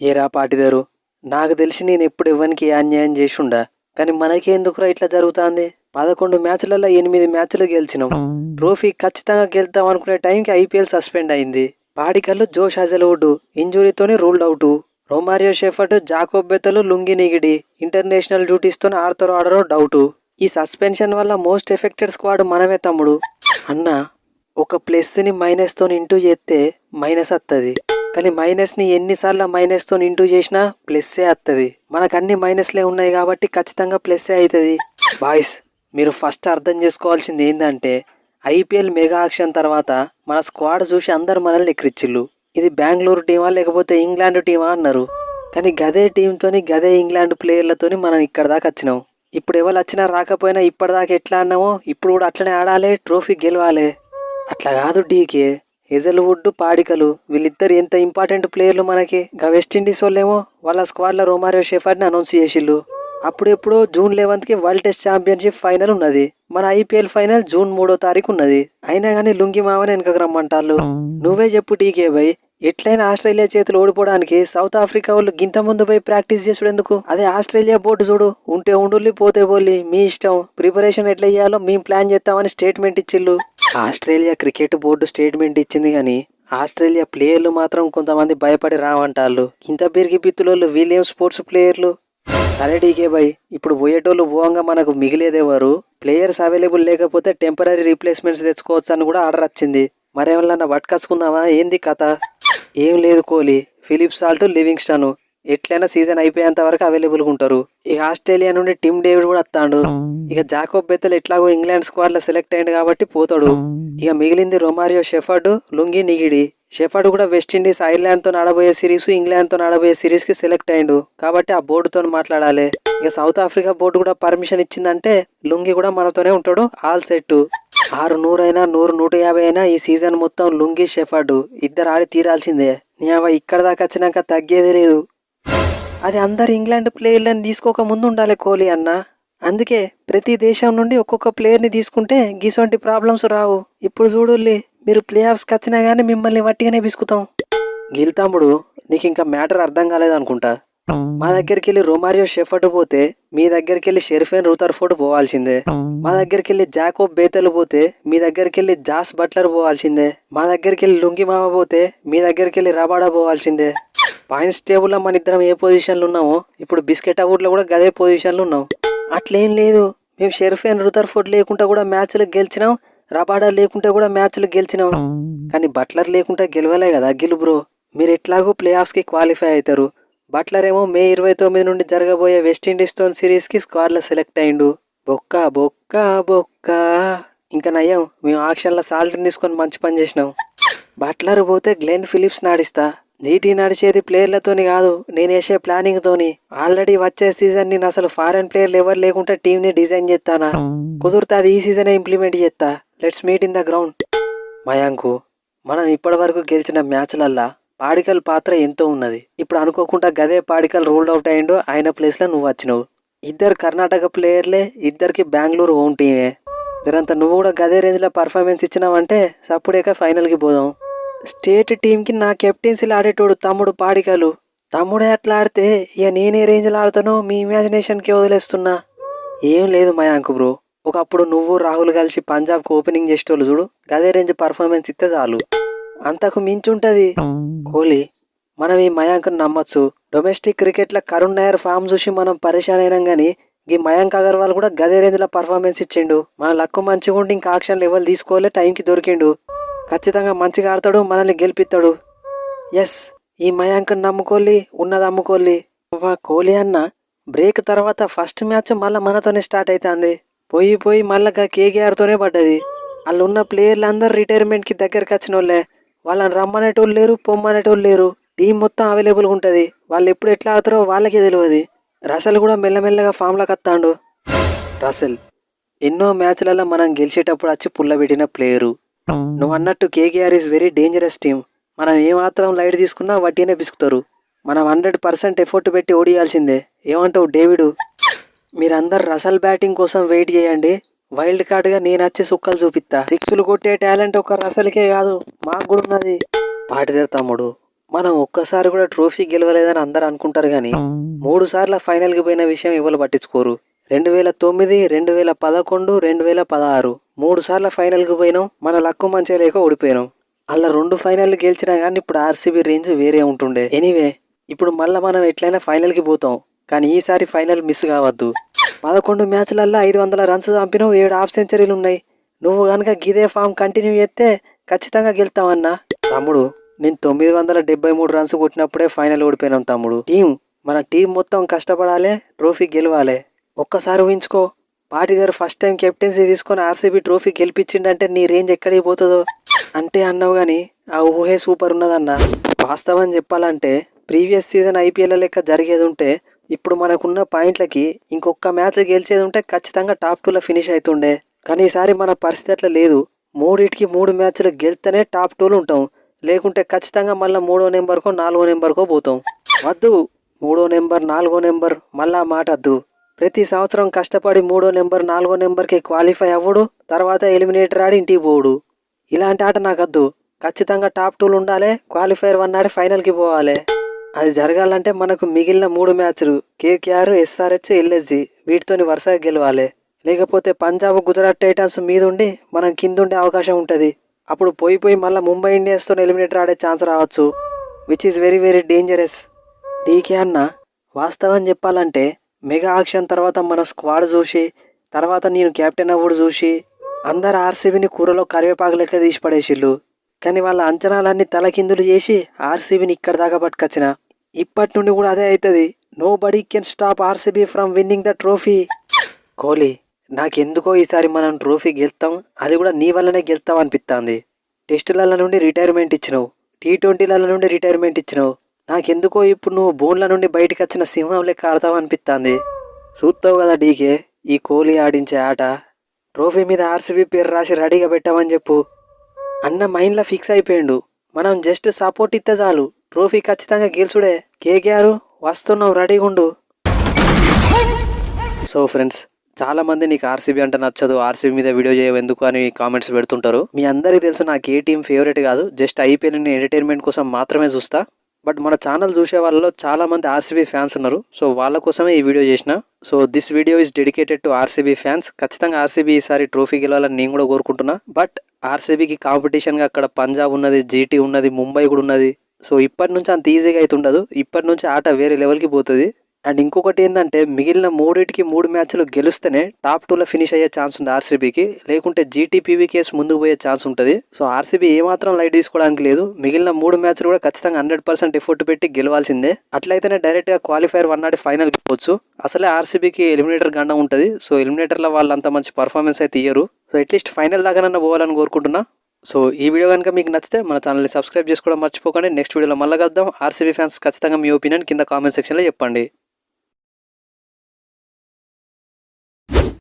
ఏరా పాటిదారు, నాకు తెలిసి నేను ఎప్పుడు ఇవ్వనికి అన్యాయం చేసుండా, కానీ మనకేందుకురా ఇట్లా జరుగుతుంది? 11 మ్యాచ్లలో 8 మ్యాచ్లు గెలిచినాం. ట్రోఫీ ఖచ్చితంగా గెలుద్దాం అనుకునే టైంకి ఐపీఎల్ సస్పెండ్ అయింది. పాడికల్లు జోష్ హజల్వుడ్ ఇంజురీతోనే ruled out. Romario Shepherd, Jacob Bethell, Lungi Ngidi international డ్యూటీస్తో ఆడతారో ఆడరో డౌటు. ఈ సస్పెన్షన్ వల్ల మోస్ట్ ఎఫెక్టెడ్ స్క్వాడ్ మనమే తమ్ముడు. అన్న, ఒక ప్లస్ని మైనస్తో ఇంటూ చేస్తే మైనస్ వస్తుంది, కానీ మైనస్ని ఎన్నిసార్లు మైనస్తో ఇంటూ చేసినా ప్లస్సే వస్తుంది. మనకు అన్ని మైనస్లే ఉన్నాయి కాబట్టి ఖచ్చితంగా ప్లస్సే అవుతుంది. బాయ్స్, మీరు ఫస్ట్ అర్థం చేసుకోవాల్సింది ఏంటంటే, ఐపీఎల్ మెగా యాక్షన్ తర్వాత మన స్క్వాడ్ చూసి అందరు మనల్ని ఎక్కిరిచ్చిళ్ళు. ఇది బెంగళూరు టీమా లేకపోతే ఇంగ్లాండ్ టీమా అన్నారు, కానీ గదే టీంతోని గదే ఇంగ్లాండ్ ప్లేయర్లతోని మనం ఇక్కడ దాకా వచ్చినాం. ఇప్పుడు ఎవరు వచ్చినా రాకపోయినా ఇప్పటిదాకా ఎట్లా అన్నామో ఇప్పుడు కూడా అట్లనే ఆడాలి, ట్రోఫీ గెలవాలి. అట్లా కాదు డీకే, హెజల్వుడ్, పాడికలు వీళ్ళిద్దరు ఎంత ఇంపార్టెంట్ ప్లేయర్లు మనకి. వెస్టిండీస్ వాళ్ళేమో వాళ్ళ స్క్వాడ్లో రొమారియో షెఫర్డ్ని అనౌన్స్ చేసిళ్ళు. అప్పుడెప్పుడో June 11కి వరల్డ్ టెస్ట్ ఛాంపియన్షిప్ ఫైనల్ ఉన్నది. మన ఐపీఎల్ ఫైనల్ June 3వ ఉన్నది. అయినా కానీ లుంగి మామని వెనకకు రమ్మంటారు. నువ్వే చెప్పు టీకే బై, ఎట్లయినా ఆస్ట్రేలియా చేతులు ఓడిపోవడానికి సౌత్ ఆఫ్రికా వాళ్ళు గింత ముందు పోయి ప్రాక్టీస్ చేసుడు ఎందుకు? అదే ఆస్ట్రేలియా బోర్డు చూడు, ఉంటే ఉండుల్లి పోతే పోలి మీ ఇష్టం, ప్రిపరేషన్ ఎట్లా చేయాలో మేము ప్లాన్ చేస్తామని స్టేట్మెంట్ ఇచ్చిళ్ళు. ఆస్ట్రేలియా క్రికెట్ బోర్డు స్టేట్మెంట్ ఇచ్చింది, కానీ ఆస్ట్రేలియా ప్లేయర్లు మాత్రం కొంతమంది భయపడి రావంటాళ్ళు. ఇంత పెరిగి పిత్తులోళ్ళు వీళ్ళేం స్పోర్ట్స్ ప్లేయర్లు. సరే డీకే బై, ఇప్పుడు పోయేటోళ్ళు పోవంగా మనకు మిగిలేదేవారు? ప్లేయర్స్ అవైలబుల్ లేకపోతే టెంపరీ రీప్లేస్మెంట్స్ తెచ్చుకోవచ్చు అని కూడా ఆర్డర్ వచ్చింది. మరేమన్నా పట్టుకొచ్చుకుందామా ఏంది కథ? ఏం లేదు కోహ్లీ, ఫిలిప్ సాల్ట్, లివింగ్స్టన్ ఎట్లయినా సీజన్ అయిపోయేంత వరకు అవైలబుల్గా ఉంటారు. ఇక ఆస్ట్రేలియా నుండి టిమ్ డేవిడ్ కూడా వస్తాడు. ఇక జాకోబ్ బెతల్ ఎట్లాగో ఇంగ్లాండ్ స్క్వాడ్లో సెలెక్ట్ అయ్యింది కాబట్టి పోతాడు. ఇక మిగిలింది Romario shepherd, lungi Ngidi. Shepherd కూడా వెస్టిండీస్, ఐర్లాండ్తో ఆడబోయే సిరీస్, ఇంగ్లాండ్తో ఆడబోయే సిరీస్కి సెలెక్ట్ అయ్యిండు కాబట్టి ఆ బోర్డుతో మాట్లాడాలి. ఇక సౌత్ ఆఫ్రికా బోర్డు కూడా పర్మిషన్ ఇచ్చిందంటే లుంగి కూడా మనతోనే ఉంటాడు. All set. 600 అయినా 100, 150 అయినా ఈ సీజన్ మొత్తం లుంగి, షెఫర్డ్ ఇద్దరు ఆడి తీరాల్సిందే. ఇక్కడ దాకా వచ్చినాక తగ్గేది లేదు. అది అందరు ఇంగ్లాండ్ ప్లేయర్లను తీసుకోక ముందు ఉండాలి కోహ్లీ అన్న. అందుకే ప్రతి దేశం నుండి ఒక్కొక్క ప్లేయర్ని తీసుకుంటే గిసొంటి ప్రాబ్లమ్స్ రావు. ఇప్పుడు చూడుల్లి, మీరు ప్లే ఆఫ్స్కి వచ్చినా కానీ మిమ్మల్ని వట్టిగానే బిసుకుతాం. గిల్తాముడు, నీకు ఇంకా మ్యాటర్ అర్థం కాలేదు అనుకుంటా. మా దగ్గరికి వెళ్ళి రొమారియో షెఫర్డ్ పోతే మీ దగ్గరికి వెళ్ళి షెర్ఫెన్ రూథర్ఫోర్డ్ పోవాల్సిందే. మా దగ్గరికి వెళ్ళి జాకోబ్ బేతల్ పోతే మీ దగ్గరికి వెళ్ళి జాస్ బట్లర్ పోవాల్సిందే. మా దగ్గరికి వెళ్ళి లుంగి మామ పోతే మీ దగ్గరికి వెళ్ళి రబాడా పోవాల్సిందే. పాయింట్స్ టేబుల్లో మన ఇద్దరం ఏ పొజిషన్లో ఉన్నామో ఇప్పుడు బిస్కెట్ అవుట్లో కూడా గదే పొజిషన్లో ఉన్నాం. అట్లేం లేదు, మేము షెర్ఫెన్ రూథర్ఫోర్డ్ లేకుండా కూడా మ్యాచ్లు గెలిచినాం, రబాడా లేకుంటే కూడా మ్యాచ్లు గెలిచినాం, కానీ బట్లర్ లేకుంటే గెలవలే కదా గిల్ బ్రో. మీరు ఎట్లాగో ప్లే ఆఫ్స్కి క్వాలిఫై అవుతారు. బట్లర్ ఏమో May 29 నుండి జరగబోయే వెస్టిండీస్తో సిరీస్కి స్క్వాడ్లో సెలెక్ట్ అయ్యిండు. బొక్క బొక్క బొక్క. ఇంకా నయ్యం, మేము ఆక్షన్లో సాల్ట్ని తీసుకొని మంచి పని చేసినాం. బట్లర్ పోతే గ్లెన్ ఫిలిప్స్ నాడిస్తా. జీటీ నడిచేది ప్లేయర్లతోని కాదు, నేను వేసే ప్లానింగ్తోని. ఆల్రెడీ వచ్చే సీజన్ నేను అసలు ఫారెన్ ప్లేయర్లు ఎవరు లేకుంటే టీంని డిజైన్ చేస్తానా. కుదురుతా అది ఈ సీజనే ఇంప్లిమెంట్ చేస్తా. Let's meet in the ground. Mayank, మనం ఇప్పటి వరకు గెలిచిన మ్యాచ్లల్లా పాడికల్ పాత్ర ఎంతో ఉన్నది. ఇప్పుడు అనుకోకుండా గదే పాడికల్ రూల్డ్ అవుట్ అయ్యిండు, ఆయన ప్లేస్లో నువ్వు వచ్చినావు. ఇద్దరు కర్ణాటక ప్లేయర్లే, ఇద్దరికి బెంగళూరు హోమ్ టీమే. జరంతా నువ్వు కూడా గదే రేంజ్లో పర్ఫార్మెన్స్ ఇచ్చినావంటే సప్పుడేక ఫైనల్కి పోదాం. స్టేట్ టీంకి నా కెప్టెన్సీలు ఆడేటోడు తమ్ముడు పాడికలు. తమ్ముడే అట్లా ఆడితే ఇక నేనే రేంజ్లో ఆడతానో మీ ఇమాజినేషన్కి వదిలేస్తున్నా. ఏం లేదు మయాంకు బ్రో, ఒకప్పుడు నువ్వు రాహుల్ కలిసి పంజాబ్కి ఓపెనింగ్ చేసేటోళ్ళు చూడు, గదే రేంజ్ పర్ఫార్మెన్స్ ఇస్తే చాలు. అంతకు మించుంటది. కోహ్లీ, మనం ఈ మయాంక్ను నమ్మచ్చు. డొమెస్టిక్ క్రికెట్లో కరుణ్ నాయర్ ఫామ్ చూసి మనం పరేషాన్ అయినాం, కానీ ఈ మయాంక్ అగర్వాల్ కూడా గదే రేంజ్లో పర్ఫార్మెన్స్ ఇచ్చిండు. మన లక్కు మంచిగా ఉండి ఇంకా ఆక్షన్ లెవెల్ తీసుకోలే, టైంకి దొరికిండు. ఖచ్చితంగా మంచిగా ఆడతాడు, మనల్ని గెలిపిస్తాడు. ఎస్, ఈ మయాంక్ను నమ్ముకోలి, ఉన్నది అమ్ముకోలి. కోహ్లీ అన్న, బ్రేక్ తర్వాత ఫస్ట్ మ్యాచ్ మళ్ళీ మనతోనే స్టార్ట్ అవుతుంది. పోయి మళ్ళా కేకేఆర్తోనే పడ్డది. వాళ్ళు ఉన్న ప్లేయర్లు అందరు రిటైర్మెంట్కి దగ్గరకు వచ్చిన వాళ్ళే. వాళ్ళని రమ్మనేటోళ్ళు లేరు, పొమ్మనేటోళ్ళు లేరు. టీం మొత్తం అవైలబుల్గా ఉంటుంది. వాళ్ళు ఎప్పుడు ఎట్లా ఆడతారో వాళ్ళకే తెలియదు. రసల్ కూడా మెల్లమెల్లగా ఫామ్లోకి వస్తాడు. రసల్ ఎన్నో మ్యాచ్లలో మనం గెలిచేటప్పుడు వచ్చి పుల్లబెట్టిన ప్లేయరు. నువ్వు అన్నట్టు KKR is very dangerous team. మనం ఏమాత్రం లైట్ తీసుకున్నా వడ్డీనే పిసుకుతారు. మనం 100% ఎఫర్ట్ పెట్టి ఓడియాల్సిందే. ఏమంటావు డేవిడు? మీరందరు రసల్ బ్యాటింగ్ కోసం వెయిట్ చేయండి. వైల్డ్ కార్డ్గా నేను వచ్చి సుక్కలు చూపిస్తా. సిక్స్లు కొట్టే టాలెంట్ ఒక రసల్కే కాదు, మాకు కూడా ఉన్నది. పాటిదారు తమ్ముడు, మనం ఒక్కసారి కూడా ట్రోఫీ గెలవలేదని అందరు అనుకుంటారు కానీ 3 సార్ల ఫైనల్కి పోయిన విషయం ఎవరు పట్టించుకోరు. 2009, 2011, 2016 3 సార్ల ఫైనల్కి పోయినాం. మన లక్కు మంచిగా లేక ఓడిపోయినాం. అలా 2 ఫైనల్ గెలిచినా కానీ ఇప్పుడు ఆర్సీబీ రేంజ్ వేరే ఉంటుండే. ఎనీవే ఇప్పుడు మళ్ళీ మనం ఎట్లయినా ఫైనల్కి పోతాం. కానీ ఈసారి ఫైనల్ మిస్ కావద్దు. 11 మ్యాచ్లల్లో 500 రన్స్ చంపినావు, 7 హాఫ్ సెంచరీలు ఉన్నాయి. నువ్వు కనుక గిదే ఫామ్ కంటిన్యూ చేస్తే ఖచ్చితంగా గెలుతావన్నా. తమ్ముడు నేను 973 రన్స్ కొట్టినప్పుడే ఫైనల్ ఓడిపోయినాం తమ్ముడు. మన టీం మొత్తం కష్టపడాలి, ట్రోఫీ గెలవాలి. ఒక్కసారి ఊహించుకో, పాటిదారు ఫస్ట్ టైం కెప్టెన్సీ తీసుకొని ఆర్సీబీ ట్రోఫీ గెలిపించిండంటే నీ రేంజ్ ఎక్కడికి పోతుందో అంటే అన్నావు కానీ ఆ ఊహే సూపర్ ఉన్నదన్న. వాస్తవం చెప్పాలంటే ప్రీవియస్ సీజన్ ఐపీఎల్ లెక్క జరిగేది ఉంటే ఇప్పుడు మనకున్న పాయింట్లకి ఇంకొక మ్యాచ్ గెలిచేది ఉంటే ఖచ్చితంగా టాప్ 2లో ఫినిష్ అవుతుండే. కానీ ఈసారి మన పరిస్థితి అట్లా లేదు. 3 మ్యాచ్లు గెలిస్తేనే టాప్ 2లో ఉంటాం. లేకుంటే ఖచ్చితంగా మళ్ళీ 3వ నెంబర్కో 4వ నెంబర్కో పోతాం. వద్దు 3వ నెంబర్ 4వ నెంబర్ మళ్ళా మాట వద్దు. ప్రతి సంవత్సరం కష్టపడి 3వ నెంబర్ 4వ నెంబర్కి క్వాలిఫై అవ్వడు, తర్వాత ఎలిమినేటర్ ఆడి ఇంటికి పోడు. ఇలాంటి ఆట నాకు వద్దు. ఖచ్చితంగా టాప్ 2లో ఉండాలి, క్వాలిఫైర్ 1 ఆడి ఫైనల్కి పోవాలి. అది జరగాలంటే మనకు మిగిలిన 3 మ్యాచ్లు కేకేఆర్, ఎస్ఆర్హెచ్, ఎల్ఎస్జి వీటితోని వరుసగా గెలవాలి. లేకపోతే పంజాబ్, గుజరాత్ టైటన్స్ మీదుండి మనం కిందుండే అవకాశం ఉంటుంది. అప్పుడు పోయి మళ్ళీ ముంబై ఇండియన్స్తో ఎలిమినేటర్ ఆడే ఛాన్స్ రావచ్చు, which is very very dangerous. DK అన్న వాస్తవం చెప్పాలంటే మెగా ఆక్షన్ తర్వాత మన స్క్వాడ్ చూసి, తర్వాత నేను కెప్టెన్ అవ్వడు చూసి అందరు ఆర్సీబీని కూరలో కరివేపాకు లెక్క తీసి పడేసిళ్ళు. కానీ వాళ్ళ అంచనాలన్నీ తలకిందులు చేసి ఆర్సీబీని ఇక్కడ దాకా పట్టుకొచ్చిన. ఇప్పటి నుండి కూడా అదే అవుతుంది. Nobody can stop RCB from winning the trophy. Kohli నాకెందుకో ఈసారి మనం ట్రోఫీ గెలుస్తాం, అది కూడా నీ వల్లనే గెలుస్తాం అనిపిస్తుంది. టెస్టుల నుండి రిటైర్మెంట్ ఇచ్చినావు, T20ల నుండి రిటైర్మెంట్ ఇచ్చినావు. నాకెందుకో ఇప్పుడు నువ్వు బోన్ల నుండి బయటకు వచ్చిన సింహం లెక్క ఆడతావు అనిపిస్తుంది. చూస్తావు కదా డీకే ఈ కోహ్లీ ఆడించే ఆట. ట్రోఫీ మీద ఆర్సీబీ పేరు రాసి రెడీగా పెట్టామని చెప్పు. అన్న మైండ్లో ఫిక్స్ అయిపోయిండు. మనం జస్ట్ సపోర్ట్ ఇస్తే చాలు, ట్రోఫీ ఖచ్చితంగా గెలుచుడే. కేకేఆర్ వస్తున్నావు, రెడీగా ఉండు. సో ఫ్రెండ్స్, చాలా మంది నీకు ఆర్సీబీ అంటే నచ్చదు, ఆర్సీబీ మీద వీడియో చేయవు ఎందుకు అని కామెంట్స్ పెడుతుంటారు. మీ అందరికీ తెలుసు నాకు ఏ టీం ఫేవరెట్ కాదు, జస్ట్ ఐపీఎల్ని ఎంటర్టైన్మెంట్ కోసం మాత్రమే చూస్తా. బట్ మన ఛానల్ చూసే వాళ్ళలో చాలా మంది ఆర్సీబీ ఫ్యాన్స్ ఉన్నారు. సో వాళ్ళ కోసమే ఈ వీడియో చేసిన. So this video is dedicated to RCB fans. ఖచ్చితంగా ఆర్సీబీ ఈసారి ట్రోఫీ గెలవాలని నేను కూడా కోరుకుంటున్నా. బట్ ఆర్సీబీకి కాంపిటీషన్గా అక్కడ పంజాబ్ ఉన్నది, జీటీ ఉన్నది, ముంబై కూడా ఉన్నది. సో ఇప్పటి నుంచి అంత ఈజీగా అయితే ఉండదు. ఇప్పటి నుంచి ఆట వేరే లెవెల్కి పోతుంది. అండ్ ఇంకొకటి ఏంటంటే మిగిలిన 3 మ్యాచ్లు గెలుస్తేనే టాప్ 2లో ఫినిష్ అయ్యే ఛాన్స్ ఉంది ఆర్సీబీకి. లేకుంటే జీటీపీవీకేఎస్ ముందుకు పోయే ఛాన్స్ ఉంటుంది. సో ఆర్సీబీ ఏమాత్రం లైట్ తీసుకోవడానికి లేదు. మిగిలిన 3 మ్యాచ్లు కూడా ఖచ్చితంగా 100% ఎఫర్ట్ పెట్టి గెలవాల్సిందే. అట్లయితేనే డైరెక్ట్గా క్వాలిఫైర్ 1 ఆడి ఫైనల్ పోవచ్చు. అసలే ఆర్సీబీకి ఎలిమినేటర్ గండం ఉంటుంది. సో ఎలిమినేటర్లో వాళ్ళు అంత మంచి పర్ఫార్మెన్స్ అయితే ఇయ్యరు. సో అట్లీస్ట్ ఫైనల్ దాకానన్నా పోవాలని కోరుకుంటున్నా. సో ఈ వీడియో కనుక మీకు నచ్చితే మన ఛానల్ని సబ్స్క్రైబ్ చేసుకోవడం మర్చిపోకండి. నెక్స్ట్ వీడియోలో మళ్ళీ కలుద్దాం. ఆర్సీబీ ఫ్యాన్స్ ఖచ్చితంగా మీ ఒపీనియన్ కింద కామెంట్ సెక్షన్లో చెప్పండి.